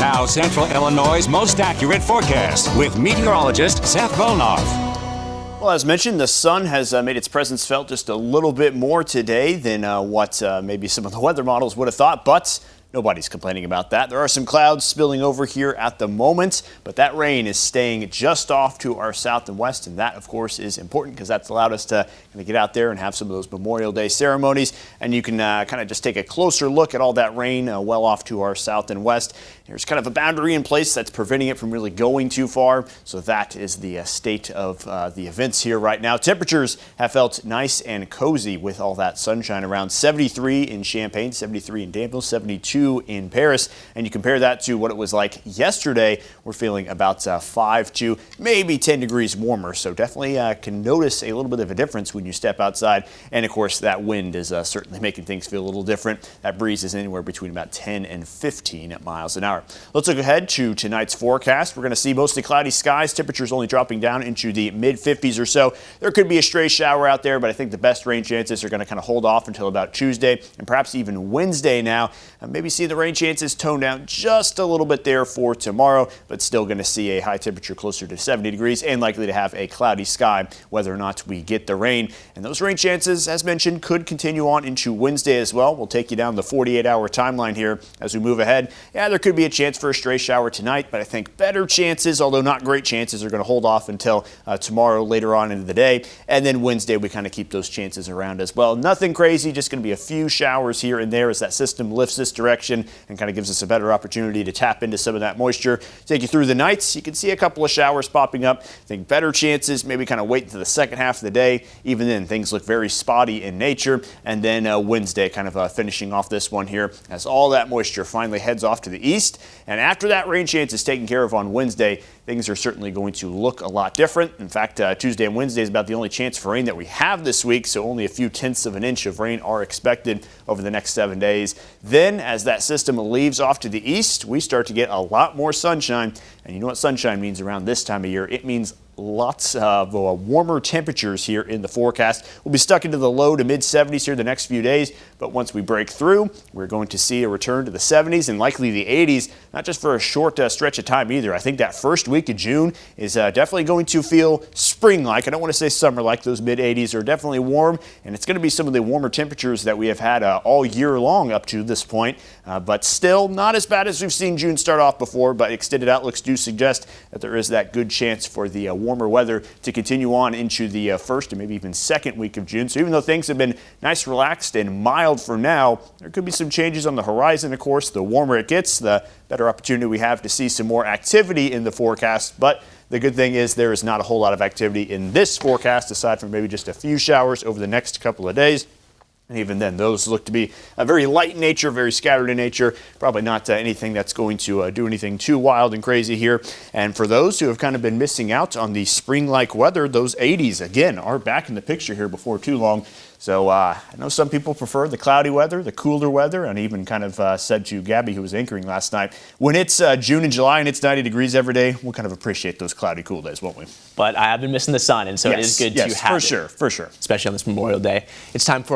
now Central Illinois' most accurate forecast with meteorologist Seth Bohnhoff. Well, as mentioned, the sun has made its presence felt just a little bit more today than what maybe some of the weather models would have thought, but nobody's complaining about that. There are some clouds spilling over here at the moment, but that rain is staying just off to our south and west, and that, of course, is important because that's allowed us to kind of get out there and have some of those Memorial Day ceremonies. And you can kind of just take a closer look at all that rain well off to our south and west. There's kind of a boundary in place that's preventing it from really going too far, so that is the state of the events here right now. Temperatures have felt nice and cozy with all that sunshine around. 73 in Champaign, 73 in Danville, 72 in Paris, and you compare that to what it was like yesterday. We're feeling about 5 to maybe 10 degrees warmer, so definitely can notice a little bit of a difference when you step outside. And of course, that wind is certainly making things feel a little different. That breeze is anywhere between about 10 and 15 miles an hour. Let's look ahead to tonight's forecast. We're going to see mostly cloudy skies, temperatures only dropping down into the mid-50s or so. There could be a stray shower out there, but I think the best rain chances are going to kind of hold off until about Tuesday and perhaps even Wednesday now. Maybe see the rain chances tone down just a little bit there for tomorrow, but still going to see a high temperature closer to 70 degrees and likely to have a cloudy sky whether or not we get the rain. And those rain chances, as mentioned, could continue on into Wednesday as well. We'll take you down the 48-hour timeline here as we move ahead. Yeah, there could be a chance for a stray shower tonight, but I think better chances, although not great chances, are going to hold off until tomorrow later on into the day. And then Wednesday, we kind of keep those chances around as well. Nothing crazy, just going to be a few showers here and there as that system lifts this direction and kind of gives us a better opportunity to tap into some of that moisture. Take you through the nights. You can see a couple of showers popping up. I think better chances, maybe kind of wait until the second half of the day. Even then, things look very spotty in nature. And then Wednesday kind of finishing off this one here as all that moisture finally heads off to the east. And after that rain chance is taken care of on Wednesday, things are certainly going to look a lot different. In fact, Tuesday and Wednesday is about the only chance for rain that we have this week, so only a few tenths of an inch of rain are expected over the next 7 days. Then, as that system leaves off to the east, we start to get a lot more sunshine. And you know what sunshine means around this time of year? It means lots of warmer temperatures here in the forecast. We'll be stuck into the low to mid 70s here the next few days, but once we break through, we're going to see a return to the 70s and likely the 80s, not just for a short stretch of time either. I think that first week of June is definitely going to feel spring-like. I don't want to say summer-like. Those mid 80s are definitely warm, and it's going to be some of the warmer temperatures that we have had all year long up to this point, but still not as bad as we've seen June start off before, but extended outlooks do suggest that there is that good chance for the warmer weather to continue on into the first and maybe even second week of June. So even though things have been nice, relaxed, and mild for now, there could be some changes on the horizon. Of course, the warmer it gets, the better opportunity we have to see some more activity in the forecast. But the good thing is there is not a whole lot of activity in this forecast, aside from maybe just a few showers over the next couple of days. And even then, those look to be very light in nature, very scattered in nature. Probably not anything that's going to do anything too wild and crazy here. And for those who have kind of been missing out on the spring-like weather, those 80s, again, are back in the picture here before too long. So I know some people prefer the cloudy weather, the cooler weather, and even kind of said to Gabby, who was anchoring last night, when it's June and July and it's 90 degrees every day, we'll kind of appreciate those cloudy, cool days, won't we? But I have been missing the sun, and so it is good to have it. For sure. Especially on this Memorial Day. It's time for our